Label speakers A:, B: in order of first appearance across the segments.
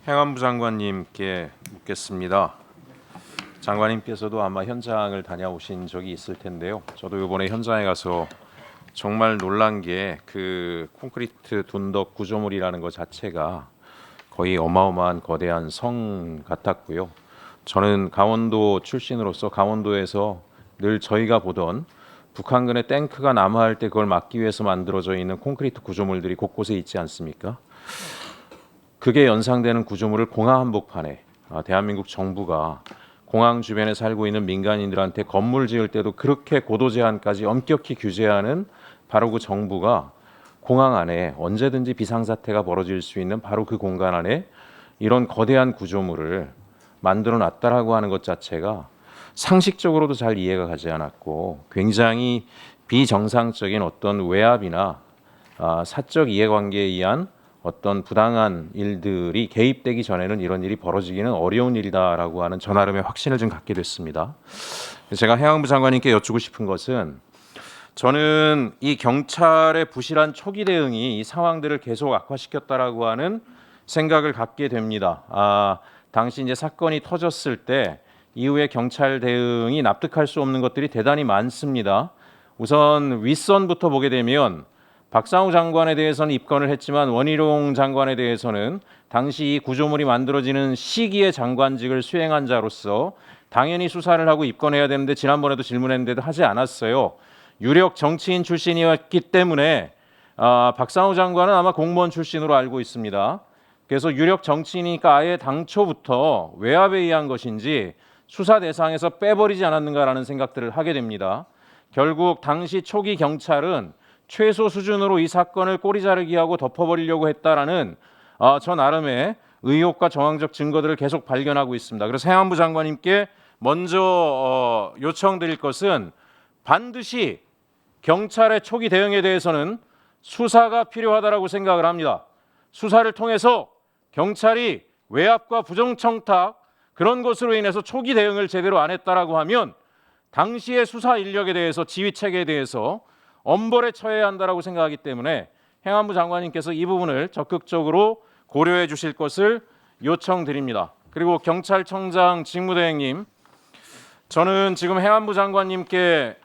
A: 행안부 장관님께 묻겠습니다. 장관님께서도 아마 현장을 다녀오신 적이 있을 텐데요. 저도 이번에 현장에 가서 정말 놀란 게 그 콘크리트 둔덕 구조물이라는 것 자체가 거의 어마어마한 거대한 성 같았고요. 저는 강원도 출신으로서 강원도에서 늘 저희가 보던 북한군의 탱크가 남하할 때 그걸 막기 위해서 만들어져 있는 콘크리트 구조물들이 곳곳에 있지 않습니까? 그게 연상되는 구조물을 공항 한복판에 대한민국 정부가 공항 주변에 살고 있는 민간인들한테 건물 지을 때도 그렇게 고도 제한까지 엄격히 규제하는 바로 그 정부가 공항 안에 언제든지 비상사태가 벌어질 수 있는 바로 그 공간 안에 이런 거대한 구조물을 만들어 놨다라고 하는 것 자체가 상식적으로도 잘 이해가 가지 않았고 굉장히 비정상적인 어떤 외압이나 사적 이해관계에 의한 어떤 부당한 일들이 개입되기 전에는 이런 일이 벌어지기는 어려운 일이다라고 하는 저 나름의 확신을 좀 갖게 됐습니다. 제가 행안부 장관님께 여쭙고 싶은 것은 저는 이 경찰의 부실한 초기 대응이 이 상황들을 계속 악화시켰다라고 하는 생각을 갖게 됩니다. 당시 이제 사건이 터졌을 때 이후에 경찰 대응이 납득할 수 없는 것들이 대단히 많습니다. 우선 윗선부터 보게 되면 박상우 장관에 대해서는 입건을 했지만 원희룡 장관에 대해서는 당시 이 구조물이 만들어지는 시기에 장관직을 수행한 자로서 당연히 수사를 하고 입건해야 되는데 지난번에도 질문했는데도 하지 않았어요. 유력 정치인 출신이었기 때문에 박상우 장관은 아마 공무원 출신으로 알고 있습니다. 그래서 유력 정치인이니까 아예 당초부터 외압에 의한 것인지 수사 대상에서 빼버리지 않았는가라는 생각들을 하게 됩니다. 결국 당시 초기 경찰은 최소 수준으로 이 사건을 꼬리 자르기 하고 덮어버리려고 했다라는 저 나름의 의혹과 정황적 증거들을 계속 발견하고 있습니다. 그래서 행안부 장관님께 먼저 요청드릴 것은 반드시 경찰의 초기 대응에 대해서는 수사가 필요하다라고 생각을 합니다. 수사를 통해서 경찰이 외압과 부정청탁 그런 것으로 인해서 초기 대응을 제대로 안 했다라고 하면 당시의 수사 인력에 대해서 지휘 체계에 대해서 엄벌에 처해야 한다라고 생각하기 때문에 행안부 장관님께서 이 부분을 적극적으로 고려해 주실 것을 요청드립니다. 그리고 경찰청장 직무대행님, 저는 지금 행안부 장관님께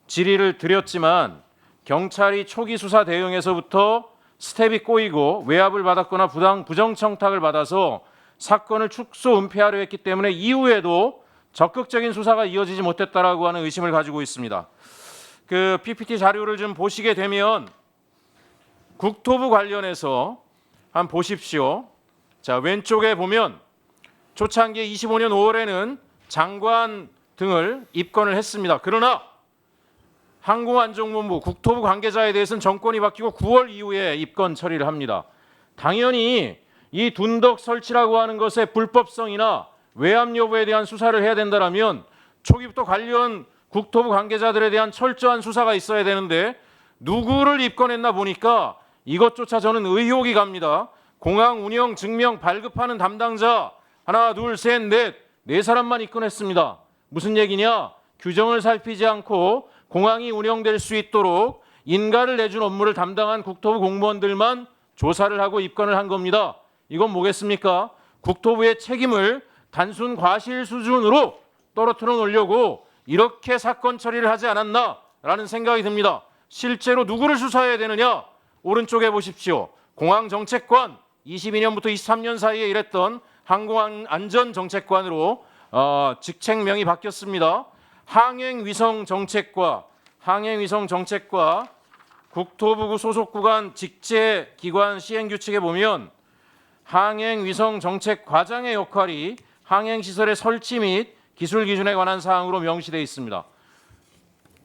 A: 질의를 드렸지만 경찰이 초기 수사 대응에서부터 스텝이 꼬이고 외압을 받았거나 부정청탁을 받아서 사건을 축소 은폐하려 했기 때문에 이후에도 적극적인 수사가 이어지지 못했다라고 하는 의심을 가지고 있습니다. 그 PPT 자료를 좀 보시게 되면 국토부 관련해서 한번 보십시오. 자, 왼쪽에 보면 초창기 25년 5월에는 장관 등을 입건을 했습니다. 그러나 항공안전본부 국토부 관계자에 대해서는 정권이 바뀌고 9월 이후에 입건 처리를 합니다. 당연히 이 둔덕 설치라고 하는 것의 불법성이나 외압 여부에 대한 수사를 해야 된다라면 초기부터 관련 국토부 관계자들에 대한 철저한 수사가 있어야 되는데 누구를 입건했나 보니까 이것조차 저는 의혹이 갑니다. 공항 운영 증명 발급하는 담당자 하나 둘 셋 넷 네 사람만 입건했습니다. 무슨 얘기냐? 규정을 살피지 않고 공항이 운영될 수 있도록 인가를 내준 업무를 담당한 국토부 공무원들만 조사를 하고 입건을 한 겁니다. 이건 뭐겠습니까? 국토부의 책임을 단순 과실 수준으로 떨어뜨려 놓으려고 이렇게 사건 처리를 하지 않았나라는 생각이 듭니다. 실제로 누구를 수사해야 되느냐? 오른쪽에 보십시오. 공항정책관 22년부터 23년 사이에 일했던 항공안전정책관으로 직책명이 바뀌었습니다. 항행위성정책과 국토부 소속 구간 직제기관 시행규칙에 보면 항행위성정책과장의 역할이 항행시설의 설치 및 기술 기준에 관한 사항으로 명시되어 있습니다.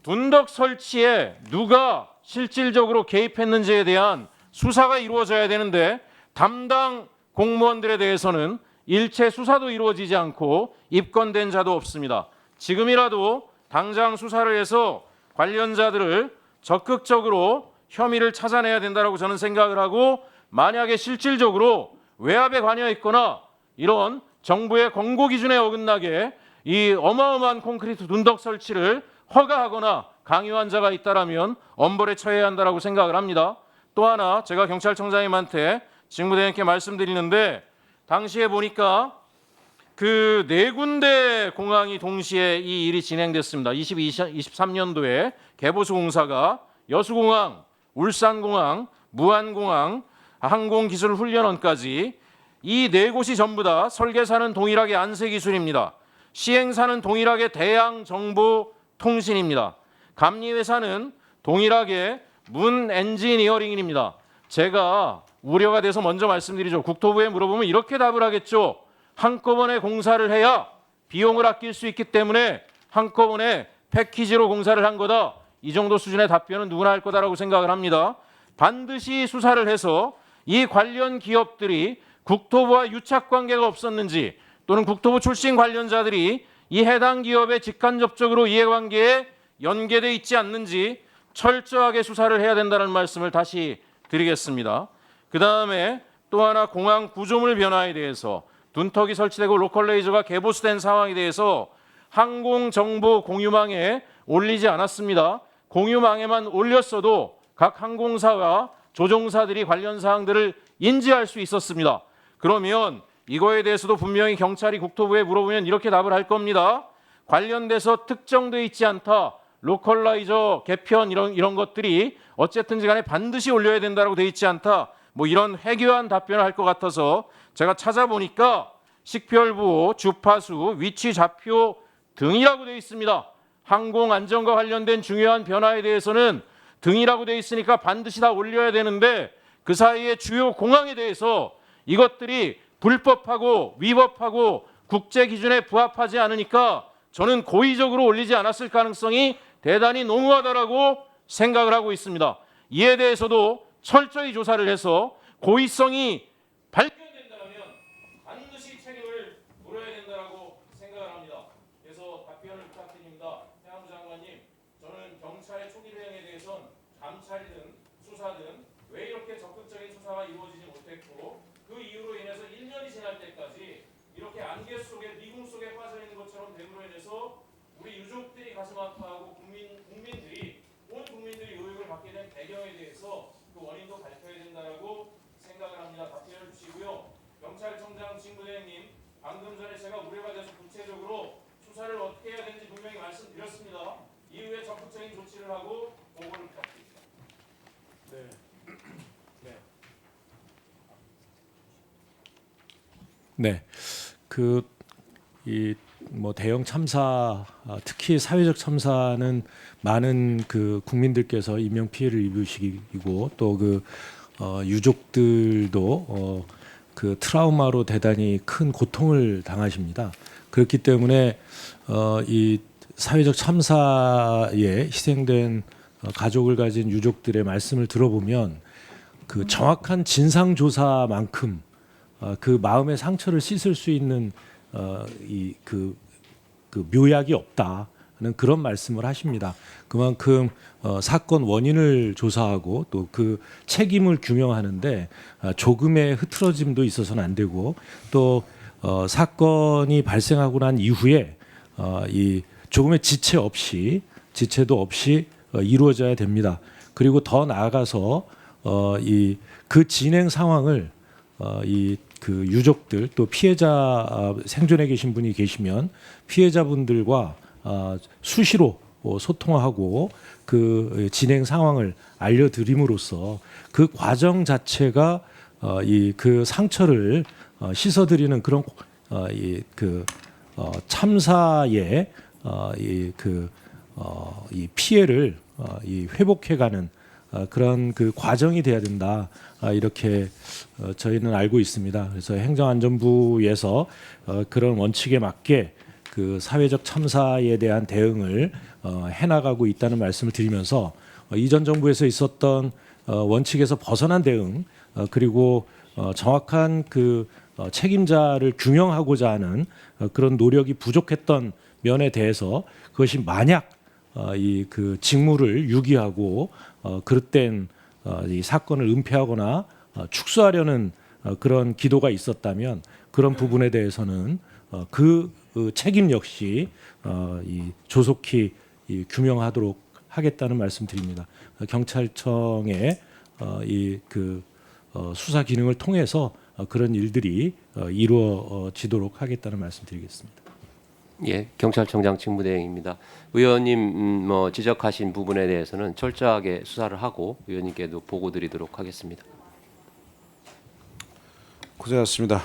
A: 둔덕 설치에 누가 실질적으로 개입했는지에 대한 수사가 이루어져야 되는데 담당 공무원들에 대해서는 일체 수사도 이루어지지 않고 입건된 자도 없습니다. 지금이라도 당장 수사를 해서 관련자들을 적극적으로 혐의를 찾아내야 된다고 저는 생각을 하고 만약에 실질적으로 외압에 관여했거나 이런 정부의 권고 기준에 어긋나게 이 어마어마한 콘크리트 둔덕 설치를 허가하거나 강요한 자가 있다라면 엄벌에 처해야 한다라고 생각을 합니다. 또 하나 제가 경찰청장님한테 직무대행께 말씀드리는데
B: 당시에 보니까 그 네 군데 공항이 동시에 이 일이 진행됐습니다. 23년도에 개보수공사가 여수공항, 울산공항, 무안공항, 항공기술훈련원까지 이 네 곳이 전부 다 설계사는 동일하게 안세기술입니다. 시행사는 동일하게 대양정보통신입니다. 감리회사는 동일하게 문엔지니어링입니다. 제가 우려가 돼서 먼저 말씀드리죠. 국토부에 물어보면 이렇게 답을 하겠죠. 한꺼번에 공사를 해야 비용을 아낄 수 있기 때문에 한꺼번에 패키지로 공사를 한 거다. 이 정도 수준의 답변은 누구나 할 거다라고 생각을 합니다. 반드시 수사를 해서 이 관련 기업들이 국토부와 유착관계가 없었는지 또는 국토부 출신 관련자들이 이 해당 기업에 직간접적으로 이해관계에 연계돼 있지 않는지 철저하게 수사를 해야 된다는 말씀을 다시 드리겠습니다. 그 다음에 또 하나 공항 구조물 변화에 대해서 둔턱이 설치되고 로컬레이저가 개보수된 상황에 대해서 항공정보 공유망에 올리지 않았습니다. 공유망에만 올렸어도 각 항공사와 조종사들이 관련 사항들을 인지할 수 있었습니다. 그러면 이거에 대해서도 분명히 경찰이 국토부에 물어보면 이렇게 답을 할 겁니다. 관련돼서 특정돼 있지 않다. 로컬라이저 개편 이런 것들이 어쨌든지 간에 반드시 올려야 된다고 돼 있지 않다. 뭐 이런 해교한 답변을 할 것 같아서 제가 찾아보니까 식별부호, 주파수, 위치 좌표 등이라고 돼 있습니다. 항공 안전과 관련된 중요한 변화에 대해서는 등이라고 돼 있으니까 반드시 다 올려야 되는데 그 사이에 주요 공항에 대해서 이것들이 불법하고 위법하고 국제 기준에 부합하지 않으니까 저는 고의적으로 올리지 않았을 가능성이 대단히 농후하다라고 생각을 하고 있습니다. 이에 대해서도 철저히 조사를 해서 고의성이 발견된다면 반드시 책임을 물어야 된다라고 생각을 합니다. 그래서 답변을 부탁드립니다. 해양부 장관님, 저는 경찰의 초기 대응에 대해선 감찰이든 수사든 왜 이렇게 적극적인 수사가 이루어지지 못했고 그 이유로 인해서 1년이 지날 때까지 이렇게 안개 속에 미궁 속에 빠져 있는 것처럼 됨으로 인해서 우리 유족들이 가슴 아파하고 국민들이 온 국민들이 의혹을 받게 된 배경에 대해서 그 원인도 밝혀야 된다라고 생각을 합니다. 답변을 주시고요. 경찰청장 진부대행님, 방금 전에 제가 우려가 돼서 구체적으로 수사를 어떻게 해야 되는지 분명히 말씀드렸습니다. 이후에 적극적인 조치를 하고 보고를 부탁드립니다.
C: 네, 뭐 대형 참사, 특히 사회적 참사는 많은 그 국민들께서 인명 피해를 입으시고 또 유족들도 그 트라우마로 대단히 큰 고통을 당하십니다. 그렇기 때문에 이 사회적 참사에 희생된 가족을 가진 유족들의 말씀을 들어보면 그 정확한 진상 조사만큼 그 마음의 상처를 씻을 수 있는 그 묘약이 없다는 그런 말씀을 하십니다. 그만큼 사건 원인을 조사하고 또 그 책임을 규명하는데 조금의 흐트러짐도 있어서는 안 되고 또 사건이 발생하고 난 이후에 이 조금의 지체도 없이 이루어져야 됩니다. 그리고 더 나아가서 그 진행 상황을 그 유족들 또 피해자 생존해 계신 분이 계시면 피해자분들과 수시로 소통하고 그 진행 상황을 알려드림으로써 그 과정 자체가 그 상처를 씻어드리는 그런 참사의 이 피해를 회복해가는 그런 그 과정이 돼야 된다. 이렇게 저희는 알고 있습니다. 그래서 행정안전부에서 그런 원칙에 맞게 그 사회적 참사에 대한 대응을 해나가고 있다는 말씀을 드리면서 이전 정부에서 있었던 원칙에서 벗어난 대응 그리고 정확한 그 책임자를 규명하고자 하는 그런 노력이 부족했던 면에 대해서 그것이 만약 그 직무를 유기하고 그릇된 이 사건을 은폐하거나 축소하려는 그런 기도가 있었다면 그런 부분에 대해서는 그 책임 역시 조속히 규명하도록 하겠다는 말씀드립니다. 경찰청의 수사 기능을 통해서 그런 일들이 이루어지도록 하겠다는 말씀드리겠습니다.
D: 예, 경찰청장 직무대행입니다. 의원님 뭐 지적하신 부분에 대해서는 철저하게 수사를 하고 의원님께도 보고드리도록 하겠습니다.
A: 고생하셨습니다.